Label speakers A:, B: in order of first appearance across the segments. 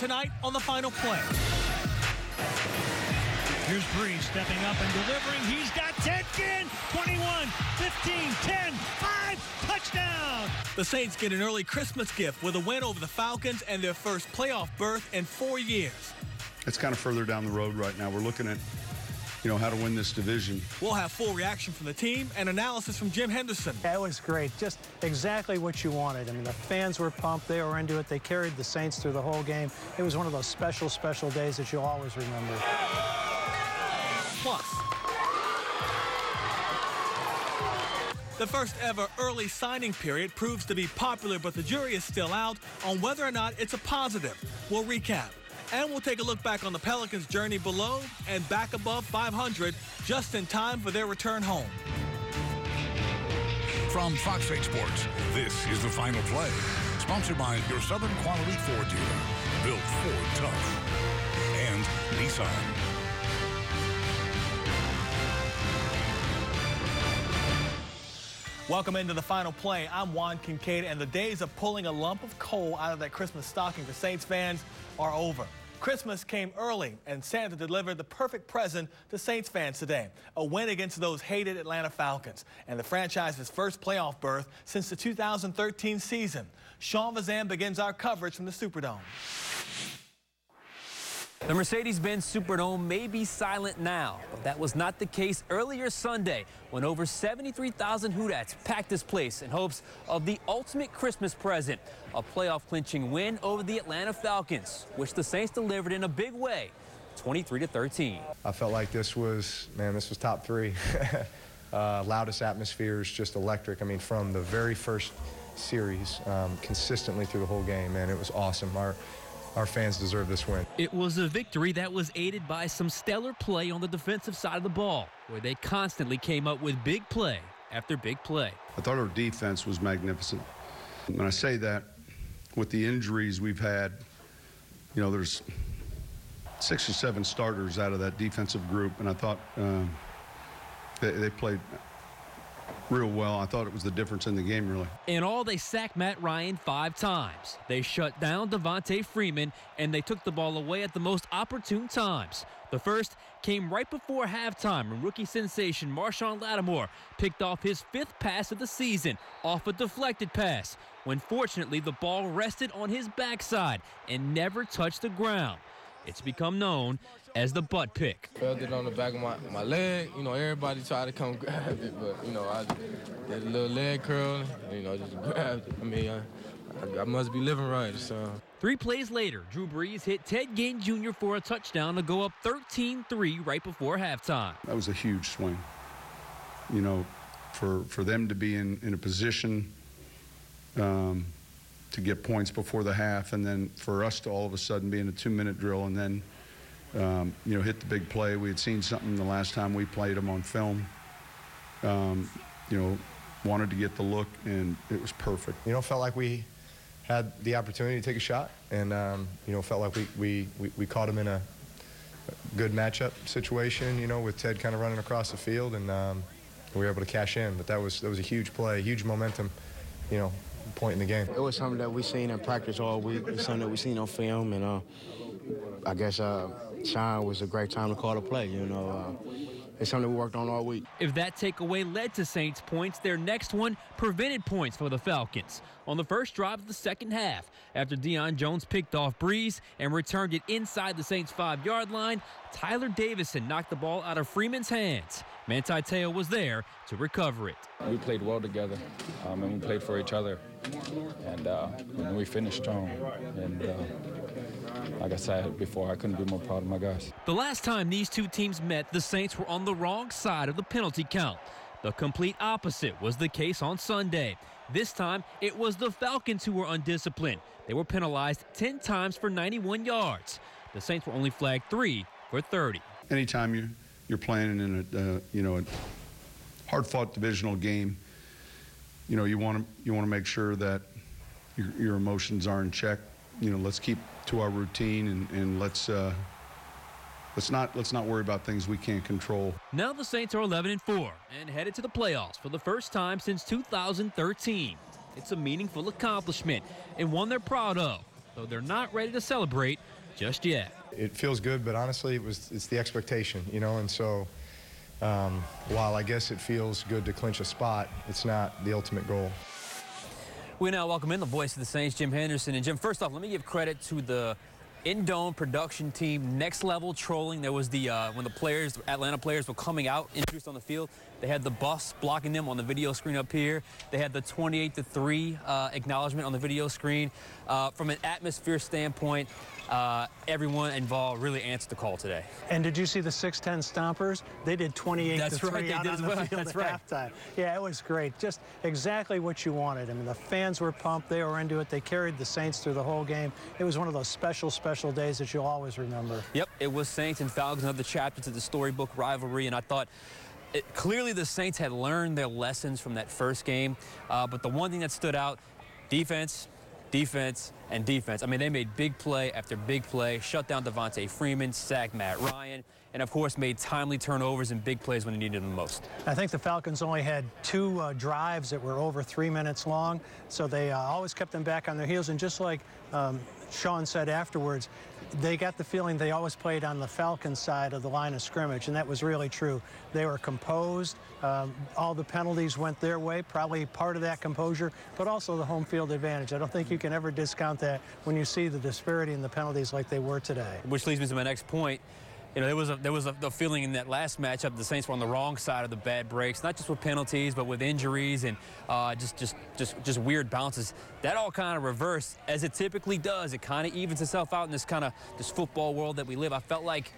A: tonight on the Final Play.
B: Here's Breeze stepping up and delivering. He's got 10 again. 21, 15, 10, 5, touchdown.
A: The Saints get an early Christmas gift with a win over the Falcons and their first playoff berth in 4 years.
C: It's kind of further down the road right now. We're looking at, how to win this division.
A: We'll have full reaction from the team and analysis from Jim Henderson.
D: That was great. Just exactly what you wanted. I mean, the fans were pumped. They were into it. They carried the Saints through the whole game. It was one of those special, special days that you'll always remember.
A: Plus, the first ever early signing period proves to be popular, but the jury is still out on whether or not it's a positive. We'll recap. And we'll take a look back on the Pelicans' journey below and back above 500 just in time for their return home.
E: From Fox 8 Sports, this is the Final Play. Sponsored by your Southern Quality Ford dealer. Built Ford tough. And Nissan.
A: Welcome into the Final Play. I'm Juan Kincaid, and the days of pulling a lump of coal out of that Christmas stocking for Saints fans are over. Christmas came early, and Santa delivered the perfect present to Saints fans today. A win against those hated Atlanta Falcons, and the franchise's first playoff berth since the 2013 season. Sean Vazan begins our coverage from the Superdome.
F: The Mercedes-Benz Superdome may be silent now, but that was not the case earlier Sunday when over 73,000 Hoodats packed this place in hopes of the ultimate Christmas present, a playoff-clinching win over the Atlanta Falcons, which the Saints delivered in a big way, 23-13.
G: I felt like this was top three. Loudest atmospheres, just electric. I mean, from the very first series, consistently through the whole game, man, it was awesome. Our fans deserve this win.
F: It was a victory that was aided by some stellar play on the defensive side of the ball, where they constantly came up with big play after big play.
C: I thought our defense was magnificent. And I say that with the injuries we've had, there's 6 or 7 starters out of that defensive group, and I thought they played real well. I thought it was the difference in the game, really.
F: In all, they sacked Matt Ryan 5 times. They shut down Devontae Freeman, and they took the ball away at the most opportune times. The first came right before halftime when rookie sensation Marshawn Lattimore picked off his 5th pass of the season off a deflected pass, when fortunately the ball rested on his backside and never touched the ground. It's become known as the butt pick.
H: Felt it on the back of my leg. Everybody tried to come grab it, but, I did a little leg curl, just grabbed it. I mean, I must be living right. So
F: 3 plays later, Drew Brees hit Ted Ginn Jr. for a touchdown to go up 13-3 right before halftime.
C: That was a huge swing. For them to be in a position to get points before the half, and then for us to all of a sudden be in a 2-minute drill and then, hit the big play. We had seen something the last time we played them on film. Wanted to get the look, and it was perfect.
G: Felt like we had the opportunity to take a shot, and, felt like we caught him in a good matchup situation, with Ted kind of running across the field, and we were able to cash in. But that was a huge play, huge momentum, point in the game.
I: It was something that we seen in practice all week. It's something that we seen on film, and I guess Sean was a great time to call the play. It's something we worked on all week.
F: If that takeaway led to Saints points, their next one prevented points for the Falcons. On the first drive of the second half, after Deion Jones picked off Brees and returned it inside the Saints' 5-yard line, Tyler Davison knocked the ball out of Freeman's hands. Manti Te'o was there to recover it.
J: We played well together, and we played for each other, and we finished strong. And like I said before, I couldn't be more proud of my guys.
F: The last time these two teams met, the Saints were on the wrong side of the penalty count. The complete opposite was the case on Sunday. This time, it was the Falcons who were undisciplined. They were penalized 10 times for 91 yards. The Saints were only flagged 3 for 30.
C: Anytime you're playing in a hard-fought divisional game, you want to make sure that your emotions are in check. Let's keep to our routine, and let's not worry about things we can't control.
F: Now the Saints are 11-4 and headed to the playoffs for the first time since 2013. It's a meaningful accomplishment and one they're proud of, though they're not ready to celebrate just yet.
G: It feels good, but honestly, it's the expectation, you know, and so while I guess it feels good to clinch a spot, it's not the ultimate goal.
F: We now welcome in the voice of the Saints, Jim Henderson. And Jim, first off, let me give credit to the in-dome production team, next level trolling. There was the when the players, Atlanta players, were coming out, introduced on the field. They had the bus blocking them on the video screen up here. They had the 28-3 acknowledgement on the video screen. From an atmosphere standpoint, everyone involved really answered the call today.
D: And did you see the 6'10" Stompers? They did 28-3 out on the field at halftime. Yeah, it was great. Just exactly what you wanted. I mean, the fans were pumped. They were into it. They carried the Saints through the whole game. It was one of those special days that you'll always remember.
F: Yep, it was Saints and Falcons, another chapter to the storybook rivalry, and I thought clearly the Saints had learned their lessons from that first game, but the one thing that stood out, defense, and defense. I mean, they made big play after big play, shut down Devontae Freeman, sacked Matt Ryan, and of course made timely turnovers and big plays when they needed them the most.
D: I think the Falcons only had 2 drives that were over 3 minutes long, so they always kept them back on their heels, and just like Sean said afterwards, they got the feeling they always played on the Falcons side of the line of scrimmage, and that was really true. They were composed. All the penalties went their way, probably part of that composure, but also the home field advantage. I don't think you can ever discount that when you see the disparity in the penalties like they were today.
F: Which leads me to my next point. You know, there was a feeling in that last matchup the Saints were on the wrong side of the bad breaks, not just with penalties, but with injuries and just weird bounces. That all kind of reversed, as it typically does. It kind of evens itself out in this football world that we live. I felt like,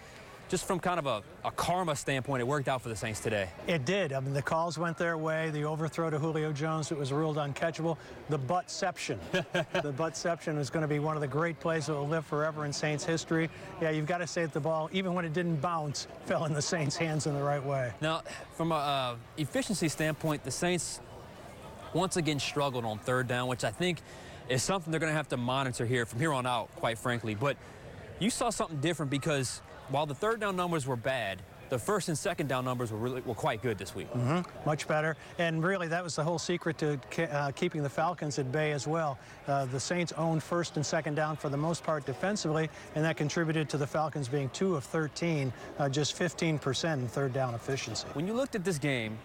F: just from kind of a karma standpoint, it worked out for the Saints today.
D: It did. I mean, the calls went their way. The overthrow to Julio Jones, it was ruled uncatchable. The buttception. The buttception is going to be one of the great plays that will live forever in Saints history. Yeah, you've got to say that the ball, even when it didn't bounce, fell in the Saints' hands in the right way.
F: Now, from an efficiency standpoint, the Saints once again struggled on third down, which I think is something they're going to have to monitor here from here on out, quite frankly. But you saw something different, because while the third down numbers were bad, the first and second down numbers were quite good this week.
D: Much better. And really, that was the whole secret to keeping the Falcons at bay as well. The Saints owned first and second down for the most part defensively, and that contributed to the Falcons being 2 of 13, just 15% in third down efficiency.
F: When you looked at this game,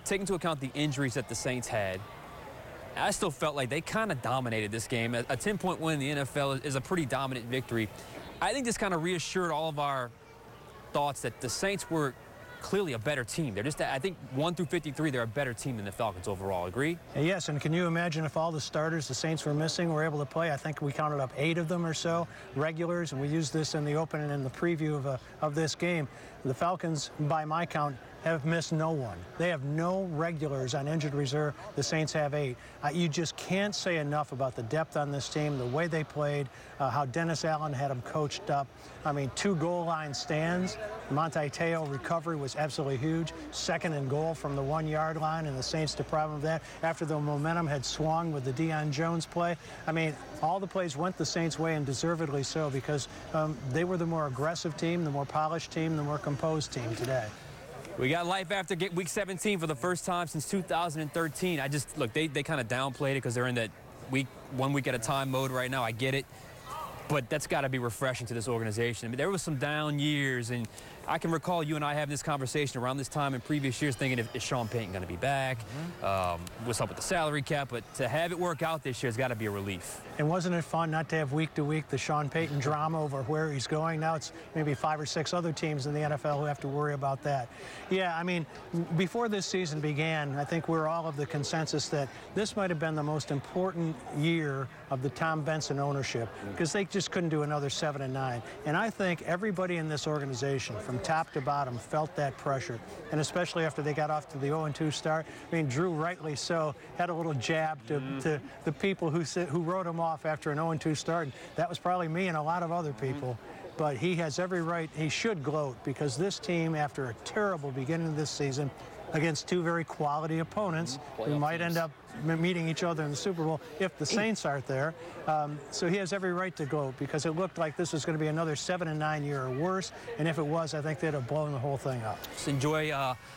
F: take into account the injuries that the Saints had, I still felt like they kind of dominated this game. A 10-point win in the NFL is a pretty dominant victory. I think this kind of reassured all of our thoughts that the Saints were clearly a better team. They're just, I think, 1 through 53, they're a better team than the Falcons overall. Agree?
D: Yes, and can you imagine if all the starters the Saints were missing were able to play? I think we counted up 8 of them or so, regulars, and we used this in the open and in the preview of this game. The Falcons, by my count, have missed no one. They have no regulars on injured reserve. The Saints have 8. You just can't say enough about the depth on this team, the way they played, how Dennis Allen had them coached up. I mean, 2 goal line stands. Monte Teo recovery was absolutely huge. 2nd and goal from the 1-yard line, and the Saints deprived them of that after the momentum had swung with the Deion Jones play. I mean, all the plays went the Saints' way, and deservedly so, because they were the more aggressive team, the more polished team, the more composed team today.
F: We got life after week 17 for the first time since 2013. Look, they kind of downplayed it because they're in that 1 week at a time mode right now. I get it. But that's got to be refreshing to this organization. I mean, there was some down years, and I can recall you and I having this conversation around this time in previous years, thinking, is Sean Payton going to be back? What's up with the salary cap? But to have it work out this year has got to be a relief.
D: And wasn't it fun not to have week to week the Sean Payton drama over where he's going? Now it's maybe 5 or 6 other teams in the NFL who have to worry about that. Yeah, I mean, before this season began, I think we're all of the consensus that this might have been the most important year of the Tom Benson ownership, because they just couldn't do another 7-9. And I think everybody in this organization, from top to bottom, felt that pressure. And especially after they got off to the 0-2 start. I mean, Drew, rightly so, had a little jab to the people who wrote him off after an 0-2 start. And that was probably me and a lot of other people. But he has every right, he should gloat, because this team, after a terrible beginning of this season, against 2 very quality opponents who might end up meeting each other in the Super Bowl if the Saints aren't there. So he has every right to go, because it looked like this was going to be another 7-9 year or worse. And if it was, I think they'd have blown the whole thing up.
F: Just enjoy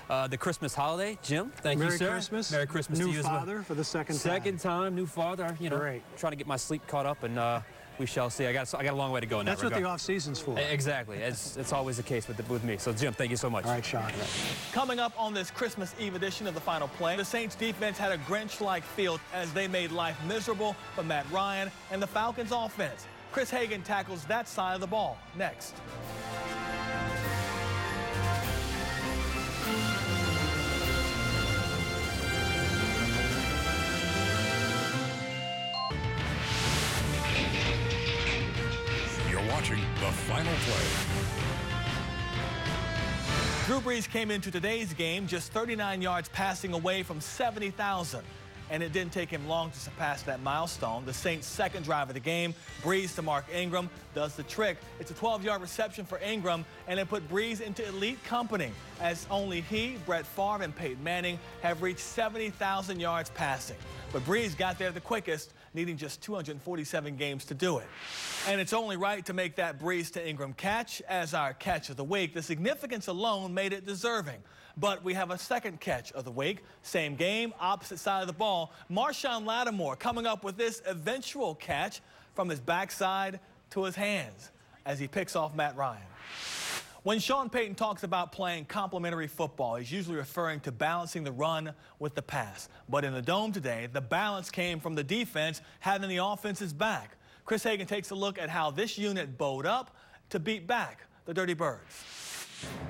F: the Christmas holiday. Jim, thank you, sir.
D: Merry Christmas.
F: Merry Christmas to you as well.
D: New father for the second time.
F: Second time, new father. You know,
D: Great.
F: trying to get my sleep caught up, and we shall see. I got a long way to go in that regard.
D: That's what the off-season's for.
F: Exactly. It's always the case with me. So, Jim, thank you so much.
D: All right, Sean.
A: Coming up on this Christmas Eve edition of the Final Play, the Saints defense had a Grinch-like field as they made life miserable for Matt Ryan and the Falcons offense. Chris Hagan tackles that side of the ball next.
E: Watching the Final Play.
A: Drew Brees came into today's game just 39 yards passing away from 70,000. And it didn't take him long to surpass that milestone. The Saints' second drive of the game, Brees to Mark Ingram, does the trick. It's a 12-yard reception for Ingram, and it put Brees into elite company, as only he, Brett Favre, and Peyton Manning have reached 70,000 yards passing. But Brees got there the quickest, needing just 247 games to do it. And it's only right to make that Brees to Ingram catch as our catch of the week. The significance alone made it deserving. But we have a second catch of the week. Same game, opposite side of the ball. Marshawn Lattimore coming up with this eventual catch from his backside to his hands as he picks off Matt Ryan. When Sean Payton talks about playing complementary football, he's usually referring to balancing the run with the pass. But in the Dome today, the balance came from the defense having the offense's back. Chris Hagan takes a look at how this unit bowed up to beat back the Dirty Birds.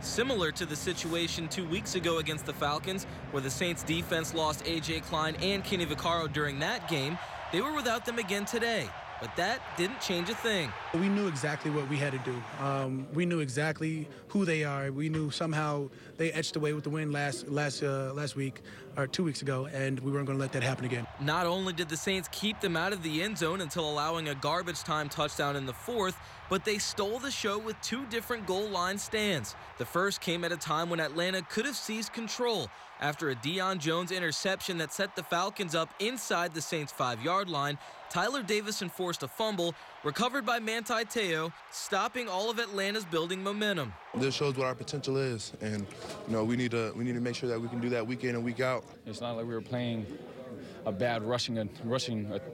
K: Similar to the situation 2 weeks ago against the Falcons, where the Saints defense lost A.J. Klein and Kenny Vaccaro during that game, they were without them again today. But that didn't change a thing.
L: We knew exactly what we had to do. We knew exactly who they are. We knew somehow they etched away with the win last week, or 2 weeks ago, and we weren't going to let that happen again.
K: Not only did the Saints keep them out of the end zone until allowing a garbage time touchdown in the fourth, but they stole the show with two different goal line stands. The first came at a time when Atlanta could have seized control after a Deion Jones interception that set the Falcons up inside the Saints' 5-yard line. Tyler Davison forced a fumble, recovered by Manti Te'o, stopping all of Atlanta's building momentum.
M: This shows what our potential is, and we need to make sure that we can do that week in and week out.
J: It's not like we were playing a bad rushing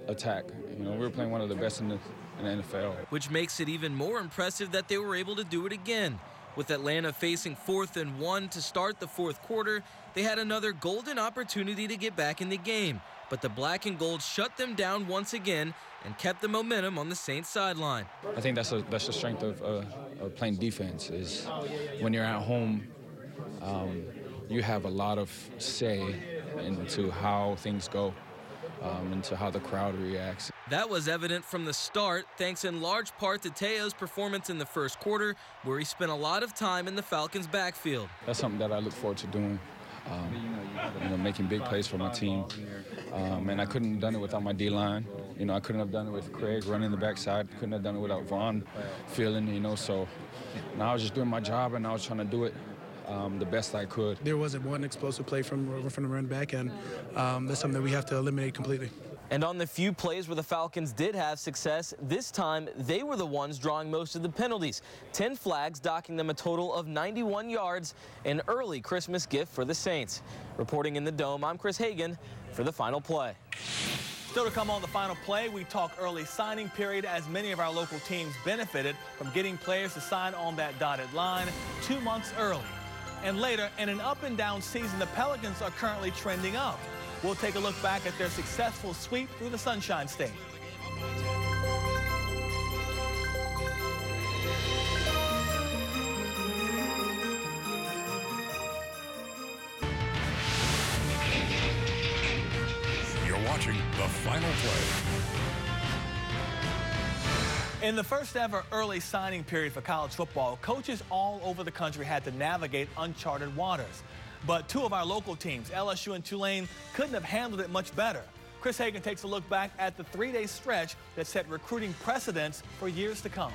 J: attack. We were playing one of the best in the NFL.
K: Which makes it even more impressive that they were able to do it again. With Atlanta facing 4th and 1 to start the fourth quarter, they had another golden opportunity to get back in the game. But the black and gold shut them down once again and kept the momentum on the Saints sideline.
J: I think that's the strength of playing defense, is when you're at home, you have a lot of say into how things go, into how the crowd reacts.
K: That was evident from the start, thanks in large part to Te'o's performance in the first quarter, where he spent a lot of time in the Falcons' backfield.
J: That's something that I look forward to doing. Making big plays for my team. And I couldn't have done it without my D-line. I couldn't have done it with Craig running the backside. Couldn't have done it without Vaughn feeling, so now I was just doing my job, and I was trying to do it the best I could.
L: There wasn't one explosive play from the run back, and that's something that we have to eliminate completely.
K: And on the few plays where the Falcons did have success, this time they were the ones drawing most of the penalties. 10 flags, docking them a total of 91 yards, an early Christmas gift for the Saints. Reporting in the Dome, I'm Chris Hagan for the Final Play.
A: Still to come on the Final Play, we talk early signing period as many of our local teams benefited from getting players to sign on that dotted line 2 months early. And later, in an up and down season, the Pelicans are currently trending up. We'll take a look back at their successful sweep through the Sunshine State.
E: You're watching the Final Play.
A: In the first ever early signing period for college football, coaches all over the country had to navigate uncharted waters. But two of our local teams, LSU and Tulane, couldn't have handled it much better. Chris Hagan takes a look back at the 3-day stretch that set recruiting precedents for years to come.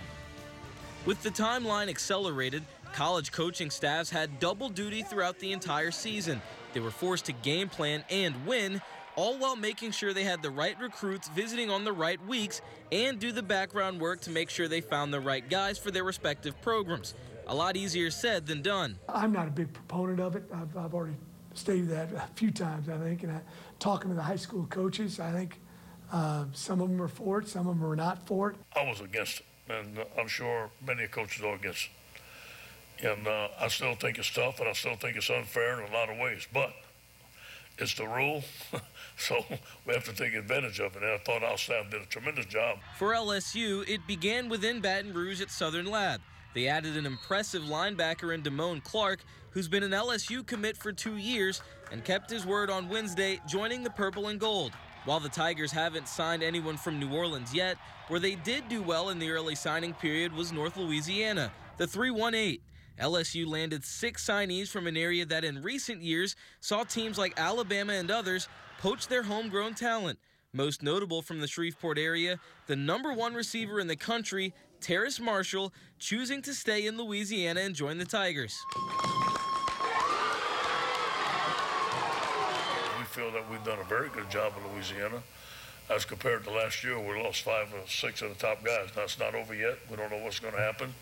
K: With the timeline accelerated, college coaching staffs had double duty throughout the entire season. They were forced to game plan and win, all while making sure they had the right recruits visiting on the right weeks and do the background work to make sure they found the right guys for their respective programs. A lot easier said than done.
N: I'm not a big proponent of it. I've already stated that a few times, I think, and talking to the high school coaches, I think Some of them are for it, some of them are not for it.
O: I was against it, and I'm sure many coaches are against it. And I still think it's tough, and I still think it's unfair in a lot of ways. But it's the rule, so we have to take advantage of it. And I thought our staff did a tremendous job.
K: For LSU, it began within Baton Rouge at Southern Lab. They added an impressive linebacker in Damone Clark, who's been an LSU commit for 2 years and kept his word on Wednesday, joining the Purple and Gold. While the Tigers haven't signed anyone from New Orleans yet, where they did do well in the early signing period was North Louisiana, the 3-1-8. LSU landed 6 signees from an area that in recent years saw teams like Alabama and others poach their homegrown talent. Most notable from the Shreveport area, the #1 receiver in the country, Terrace Marshall, choosing to stay in Louisiana and join the Tigers.
O: We feel that we've done a very good job in Louisiana. As compared to last year, we lost 5 or 6 of the top guys. Now, it's not over yet. We don't know what's going to happen,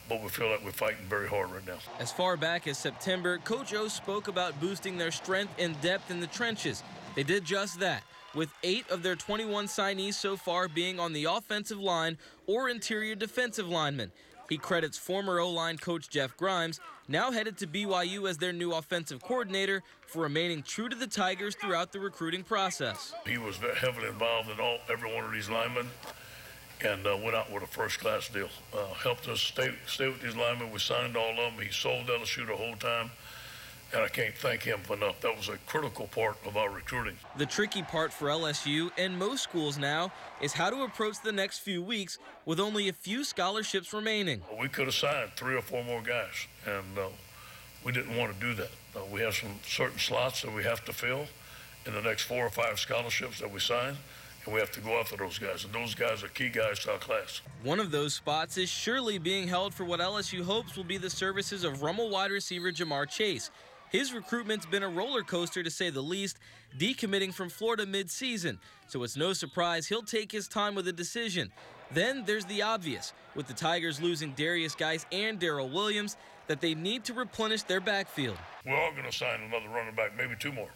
O: but we feel like we're fighting very hard right now.
K: As far back as September, Coach O spoke about boosting their strength and depth in the trenches. They did just that, with 8 of their 21 signees so far being on the offensive line or interior defensive linemen. He credits former O-line coach Jeff Grimes, now headed to BYU as their new offensive coordinator, for remaining true to the Tigers throughout the recruiting process.
O: He was very heavily involved in every one of these linemen and went out with a first-class deal. Helped us stay with these linemen. We signed all of them. He sold LSU the whole time. And I can't thank him enough. That was a critical part of our recruiting.
K: The tricky part for LSU and most schools now is how to approach the next few weeks with only a few scholarships remaining.
O: We could have signed 3 or 4 more guys, and we didn't want to do that. We have some certain slots that we have to fill in the next 4 or 5 scholarships that we sign, and we have to go after those guys. And those guys are key guys to our class.
K: One of those spots is surely being held for what LSU hopes will be the services of Rummel wide receiver Jamar Chase. His recruitment's been a roller coaster, to say the least, decommitting from Florida mid-season, so it's no surprise he'll take his time with a decision. Then there's the obvious, with the Tigers losing Darius Geis and Darrell Williams, that they need to replenish their backfield.
O: We're all going to sign another running back, maybe 2 more.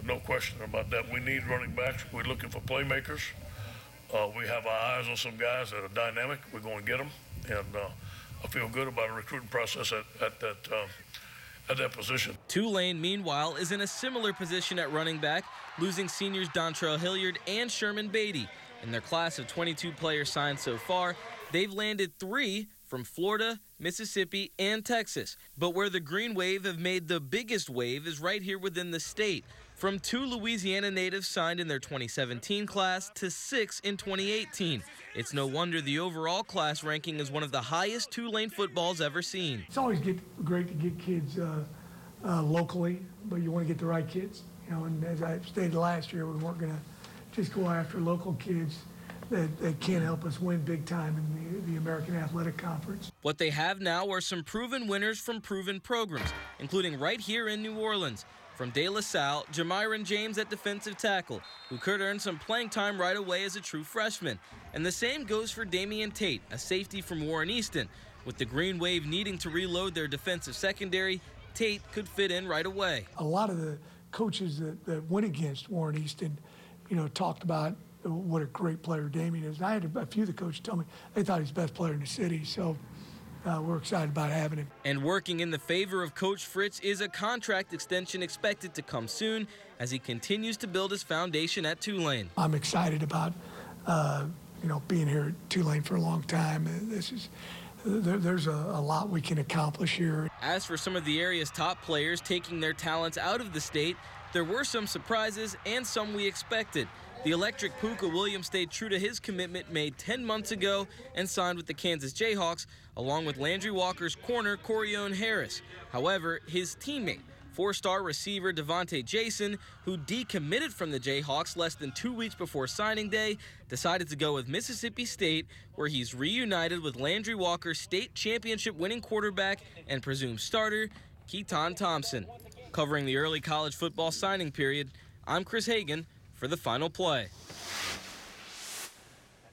O: No question about that. We need running backs. We're looking for playmakers. We have our eyes on some guys that are dynamic. We're going to get them, and I feel good about a recruiting process at that position.
K: Tulane, meanwhile, is in a similar position at running back, losing seniors Dontrell Hilliard and Sherman Beatty. In their class of 22 players signed so far, they've landed 3 from Florida, Mississippi, and Texas. But where the Green Wave have made the biggest wave is right here within the state. From 2 Louisiana natives signed in their 2017 class to 6 in 2018. It's no wonder the overall class ranking is one of the highest Tulane football's ever seen.
N: It's always great to get kids locally, but you want to get the right kids. You know, and as I stated last year, we weren't going to just go after local kids that can help us win big time in the American Athletic Conference.
K: What they have now are some proven winners from proven programs, including right here in New Orleans. From De La Salle, Jamiron James at defensive tackle, who could earn some playing time right away as a true freshman. And the same goes for Damian Tate, a safety from Warren Easton. With the Green Wave needing to reload their defensive secondary, Tate could fit in right away.
N: A lot of the coaches that went against Warren Easton, talked about what a great player Damian is. And I had a few of the coaches tell me they thought he's the best player in the city. So we're excited about having him.
K: And working in the favor of Coach Fritz is a contract extension expected to come soon as he continues to build his foundation at Tulane.
N: I'm excited about, being here at Tulane for a long time. There's a lot we can accomplish here.
K: As for some of the area's top players taking their talents out of the state, there were some surprises and some we expected. The electric Puka Williams stayed true to his commitment made 10 months ago and signed with the Kansas Jayhawks, along with Landry Walker's corner, Corione Harris. However, his teammate, 4-star receiver Devontae Jason, who decommitted from the Jayhawks less than 2 weeks before signing day, decided to go with Mississippi State, where he's reunited with Landry Walker's state championship-winning quarterback and presumed starter, Keaton Thompson. Covering the early college football signing period, I'm Chris Hagan for the Final Play.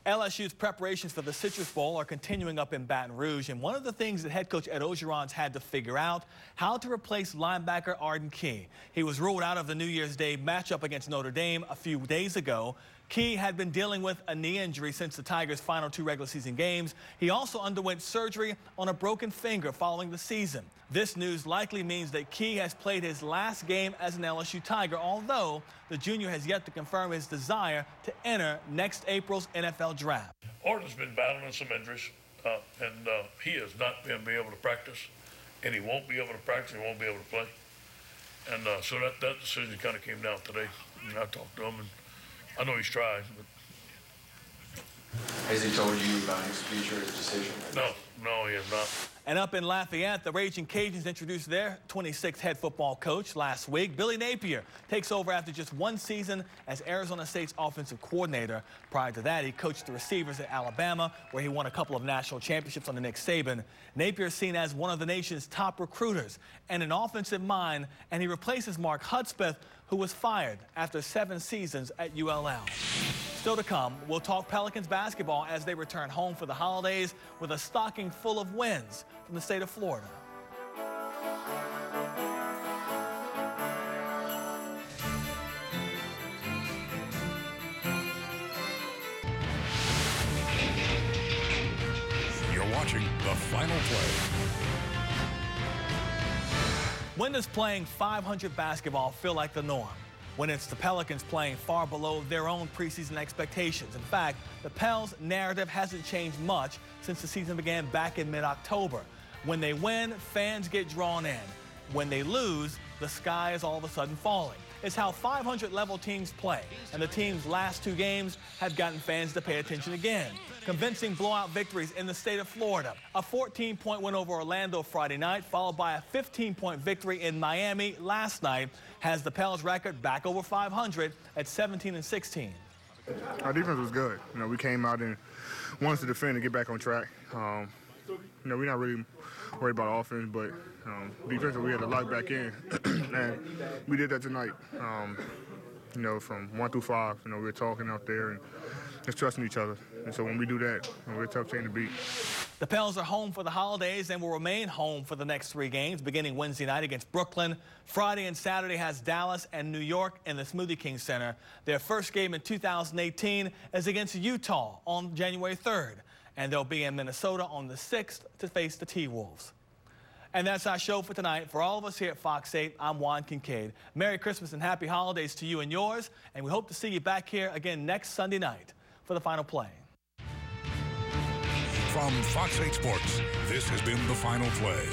A: LSU's preparations for the Citrus Bowl are continuing up in Baton Rouge, and one of the things that head coach Ed Ogeron's had to figure out, how to replace linebacker Arden Key. He was ruled out of the New Year's Day matchup against Notre Dame a few days ago. Key had been dealing with a knee injury since the Tigers' final 2 regular season games. He also underwent surgery on a broken finger following the season. This news likely means that Key has played his last game as an LSU Tiger, although the junior has yet to confirm his desire to enter next April's NFL draft.
O: Orton's been battling some injuries, and he has not been able to practice, and he won't be able to practice, he won't be able to play. And so that decision kind of came down today. And I talked to him, and I know he's tried, but.
P: Has he told you about his future, his decision?
O: No, he has not.
A: And up in Lafayette, the Raging Cajuns introduced their 26th head football coach last week. Billy Napier takes over after just 1 season as Arizona State's offensive coordinator. Prior to that, he coached the receivers at Alabama, where he won a couple of national championships under Nick Saban. Napier is seen as one of the nation's top recruiters and an offensive mind, and he replaces Mark Hudspeth, who was fired after 7 seasons at ULL. Still to come, we'll talk Pelicans basketball as they return home for the holidays with a stocking full of wins from the state of Florida.
E: You're watching The Final Play.
A: When does playing 500 basketball feel like the norm? When it's the Pelicans playing far below their own preseason expectations. In fact, the Pels narrative hasn't changed much since the season began back in mid-October. When they win, fans get drawn in. When they lose, the sky is all of a sudden falling. It's how 500-level teams play, and the team's last 2 games have gotten fans to pay attention again. Convincing blowout victories in the state of Florida. A 14-point win over Orlando Friday night, followed by a 15-point victory in Miami last night, has the Pels record back over 500 at 17-16.
Q: Our defense was good. You know, we came out and wanted to defend and get back on track. You know, we're not really worried about offense, but defensively we had to lock back in, and we did that tonight. You know, from 1 through 5, you know, we were talking out there and just trusting each other. And so when we do that, we're a tough team to beat.
A: The Pels are home for the holidays and will remain home for the next 3 games, beginning Wednesday night against Brooklyn. Friday and Saturday has Dallas and New York in the Smoothie King Center. Their first game in 2018 is against Utah on January 3rd. And they'll be in Minnesota on the 6th to face the T-Wolves. And that's our show for tonight. For all of us here at Fox 8, I'm Juan Kincaid. Merry Christmas and happy holidays to you and yours. And we hope to see you back here again next Sunday night for the Final Play.
E: From Fox 8 Sports, this has been The Final Play.